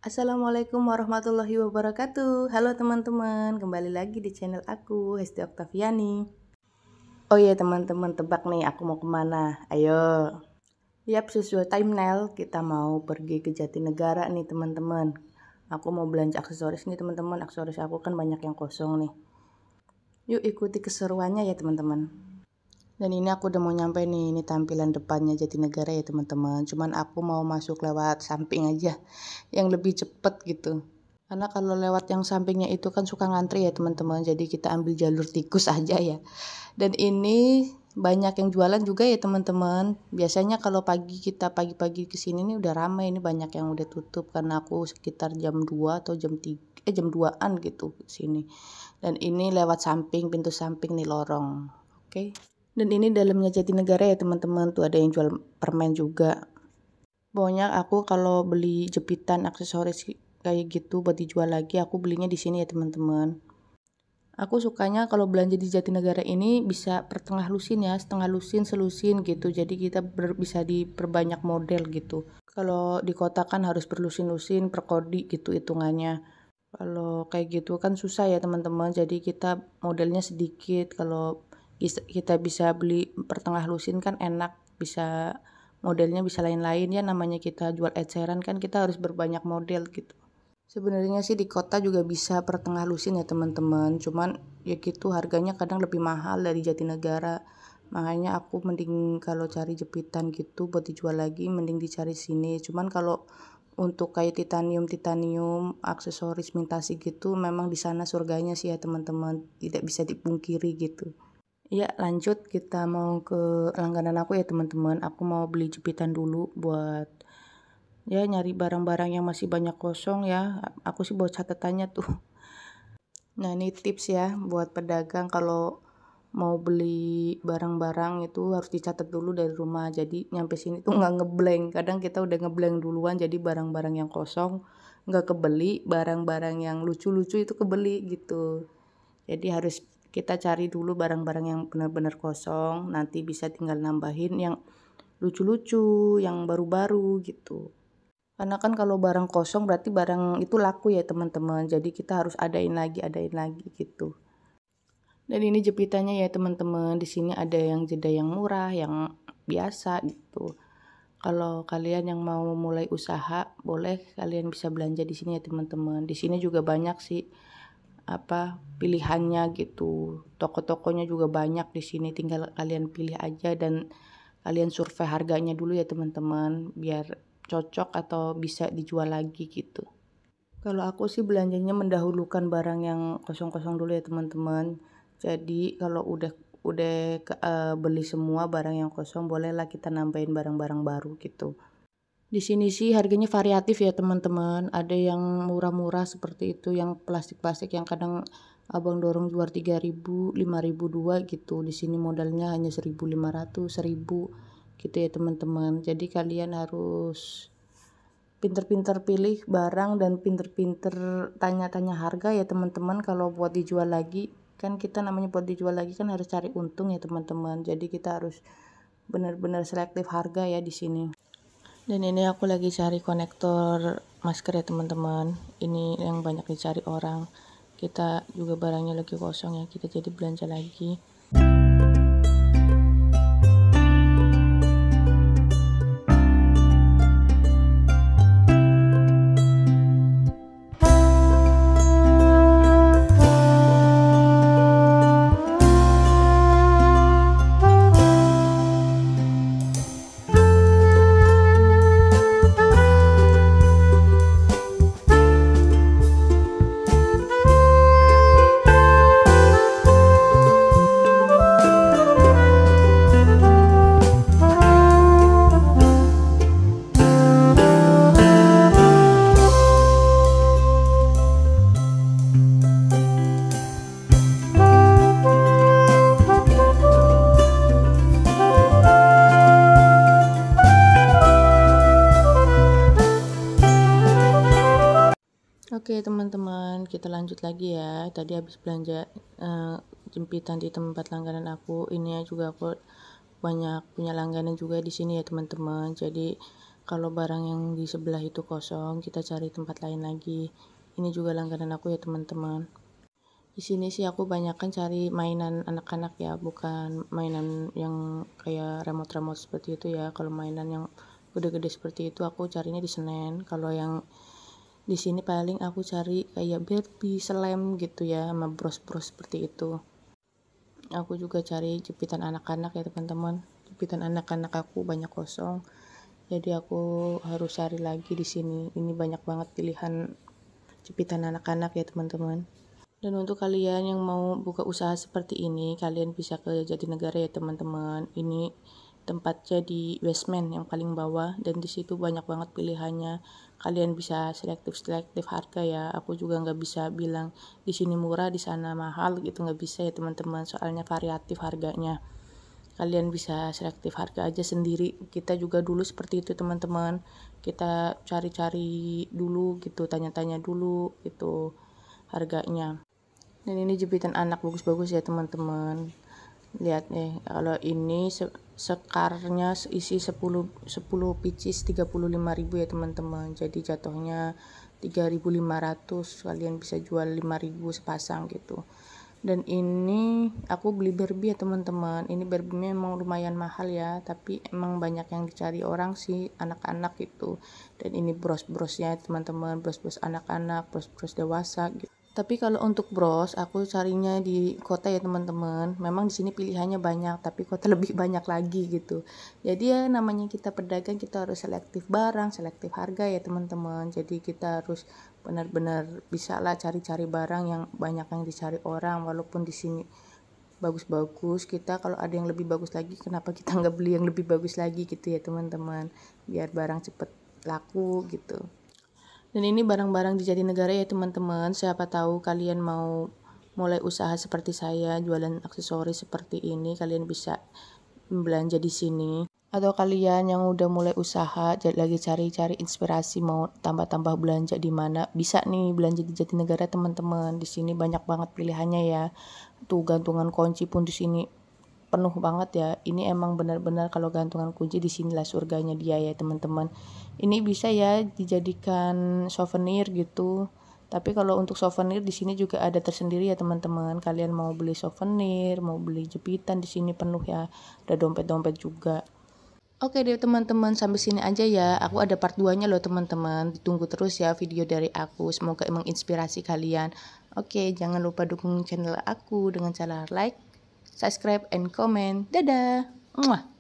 Assalamualaikum warahmatullahi wabarakatuh. Halo teman-teman, kembali lagi di channel aku, Hesti Oktaviani. Oh iya teman-teman, tebak nih aku mau kemana? Ayo. Yap, sesuai thumbnail kita mau pergi ke Jatinegara nih teman-teman. Aku mau belanja aksesoris nih teman-teman. Aksesoris aku kan banyak yang kosong nih. Yuk ikuti keseruannya ya teman-teman. Dan ini aku udah mau nyampe nih, ini tampilan depannya Jatinegara ya teman-teman. Cuman aku mau masuk lewat samping aja, yang lebih cepet gitu. Karena kalau lewat yang sampingnya itu kan suka ngantri ya teman-teman. Jadi kita ambil jalur tikus aja ya. Dan ini banyak yang jualan juga ya teman-teman. Biasanya kalau pagi-pagi kesini nih udah ramai, ini banyak yang udah tutup karena aku sekitar jam 2 atau jam 2-an gitu sini. Dan ini lewat samping, pintu samping nih lorong. Oke. Dan ini dalamnya Jatinegara ya teman-teman. Tuh ada yang jual permen juga. Pokoknya aku kalau beli jepitan aksesoris kayak gitu buat dijual lagi, aku belinya di sini ya teman-teman. Aku sukanya kalau belanja di Jatinegara ini bisa per tengah lusin ya, setengah lusin, selusin gitu. Jadi kita bisa diperbanyak model gitu. Kalau di kota kan harus berlusin-lusin, per kodi gitu hitungannya. Kalau kayak gitu kan susah ya teman-teman. Jadi kita modelnya sedikit. Kalau kita bisa beli per tengah lusin kan enak, bisa modelnya bisa lain-lain ya, namanya kita jual eceran kan kita harus berbanyak model gitu. Sebenarnya sih di kota juga bisa per tengah lusin ya teman-teman, cuman ya gitu harganya kadang lebih mahal dari Jatinegara. Makanya aku mending kalau cari jepitan gitu buat dijual lagi mending dicari sini. Cuman kalau untuk kayak titanium aksesoris mintasi gitu memang di sana surganya sih ya teman-teman, tidak bisa dipungkiri gitu. Ya lanjut kita mau ke langganan aku ya teman-teman. Aku mau beli jepitan dulu buat ya nyari barang-barang yang masih banyak kosong ya. Aku sih buat catatannya tuh. Nah ini tips ya buat pedagang kalau mau beli barang-barang itu harus dicatat dulu dari rumah. Jadi nyampe sini tuh nggak ngeblank. Kadang kita udah ngeblank duluan jadi barang-barang yang kosong nggak kebeli, barang-barang yang lucu-lucu itu kebeli gitu. Jadi harus kita cari dulu barang-barang yang benar-benar kosong, nanti bisa tinggal nambahin yang lucu-lucu, yang baru-baru gitu. Karena kan kalau barang kosong berarti barang itu laku ya teman-teman. Jadi kita harus adain lagi gitu. Dan ini jepitannya ya teman-teman. Di sini ada yang jeda yang murah, yang biasa gitu. Kalau kalian yang mau mulai usaha, boleh kalian bisa belanja di sini ya teman-teman. Di sini juga banyak sih pilihannya gitu. Toko-tokonya juga banyak di sini. Tinggal kalian pilih aja dan kalian survei harganya dulu ya teman-teman biar cocok atau bisa dijual lagi gitu. Kalau aku sih belanjanya mendahulukan barang yang kosong-kosong dulu ya teman-teman. Jadi kalau beli semua barang yang kosong, bolehlah kita nambahin barang-barang baru gitu. Di sini sih harganya variatif ya teman-teman. Ada yang murah-murah seperti itu, yang plastik-plastik yang kadang abang dorong jual 3.000, 5.000 dua gitu. Di sini modalnya hanya 1.500, 1.000 gitu ya teman-teman. Jadi kalian harus pinter-pinter pilih barang dan pinter-pinter tanya-tanya harga ya teman-teman. Kalau buat dijual lagi kan kita namanya buat dijual lagi kan harus cari untung ya teman-teman. Jadi kita harus benar-benar selektif harga ya di sini. Dan ini aku lagi cari konektor masker ya teman-teman. Ini yang banyak dicari orang. Kita juga barangnya lagi kosong ya, kita jadi belanja lagi. Oke teman-teman, kita lanjut lagi ya. Tadi habis belanja jempitan di tempat langganan aku. Ini juga aku banyak punya langganan juga di sini ya teman-teman. Jadi Kalau barang yang di sebelah itu kosong, kita cari tempat lain lagi. Ini juga langganan aku ya teman-teman. Di sini sih aku banyakkan cari mainan anak-anak ya, bukan mainan yang kayak remote-remote seperti itu ya. Kalau mainan yang gede-gede seperti itu aku carinya di Senen. Kalau yang di sini paling aku cari kayak Barbie, Slime gitu ya, sama bros-bros seperti itu. Aku juga cari jepitan anak-anak ya teman-teman. Jepitan anak-anak aku banyak kosong. Jadi aku harus cari lagi di sini. Ini banyak banget pilihan jepitan anak-anak ya teman-teman. Dan untuk kalian yang mau buka usaha seperti ini, kalian bisa ke Jatinegara ya teman-teman. Ini tempatnya di basement yang paling bawah dan di situ banyak banget pilihannya. Kalian bisa selektif harga ya. Aku juga nggak bisa bilang di sini murah, di sana mahal gitu, nggak bisa ya teman-teman. Soalnya variatif harganya. Kalian bisa selektif harga aja sendiri. Kita juga dulu seperti itu teman-teman. Kita cari-cari dulu gitu, tanya-tanya dulu gitu harganya. Dan ini jepitan anak bagus-bagus ya teman-teman. Lihat nih, kalau ini sekarnya isi 10 pieces 35.000 ya teman-teman. Jadi jatuhnya 3.500, kalian bisa jual 5.000 sepasang gitu. Dan ini aku beli Barbie ya teman-teman. Ini Barbie memang lumayan mahal ya, tapi emang banyak yang dicari orang sih, anak-anak gitu. Dan ini bros-brosnya teman-teman, bros-bros anak-anak, bros-bros dewasa gitu. Tapi kalau untuk bros, aku carinya di kota ya teman-teman. Memang di sini pilihannya banyak, tapi kota lebih banyak lagi gitu. Jadi ya namanya kita pedagang, kita harus selektif barang, selektif harga ya teman-teman. Jadi kita harus benar-benar bisa lah cari-cari barang yang banyak yang dicari orang. Walaupun di sini bagus-bagus, kita kalau ada yang lebih bagus lagi, kenapa kita nggak beli yang lebih bagus lagi gitu ya teman-teman. Biar barang cepet laku gitu. Dan ini barang-barang di Jatinegara ya teman-teman. Siapa tahu kalian mau mulai usaha seperti saya, jualan aksesoris seperti ini, kalian bisa belanja di sini. Atau kalian yang udah mulai usaha, lagi cari-cari inspirasi mau tambah-tambah belanja di mana, bisa nih belanja di Jatinegara teman-teman. Di sini banyak banget pilihannya ya. Tuh gantungan kunci pun di sini penuh banget ya. Ini emang benar-benar kalau gantungan kunci di sinilah surganya dia ya teman-teman. Ini bisa ya dijadikan souvenir gitu. Tapi kalau untuk souvenir di sini juga ada tersendiri ya teman-teman. Kalian mau beli souvenir, mau beli jepitan di sini penuh ya. Ada dompet-dompet juga. Oke deh teman-teman, sampai sini aja ya. Aku ada part 2-nya loh teman-teman. Ditunggu terus ya video dari aku. Semoga menginspirasi kalian. Oke, jangan lupa dukung channel aku dengan cara like, subscribe, and comment. Dadah! Muah!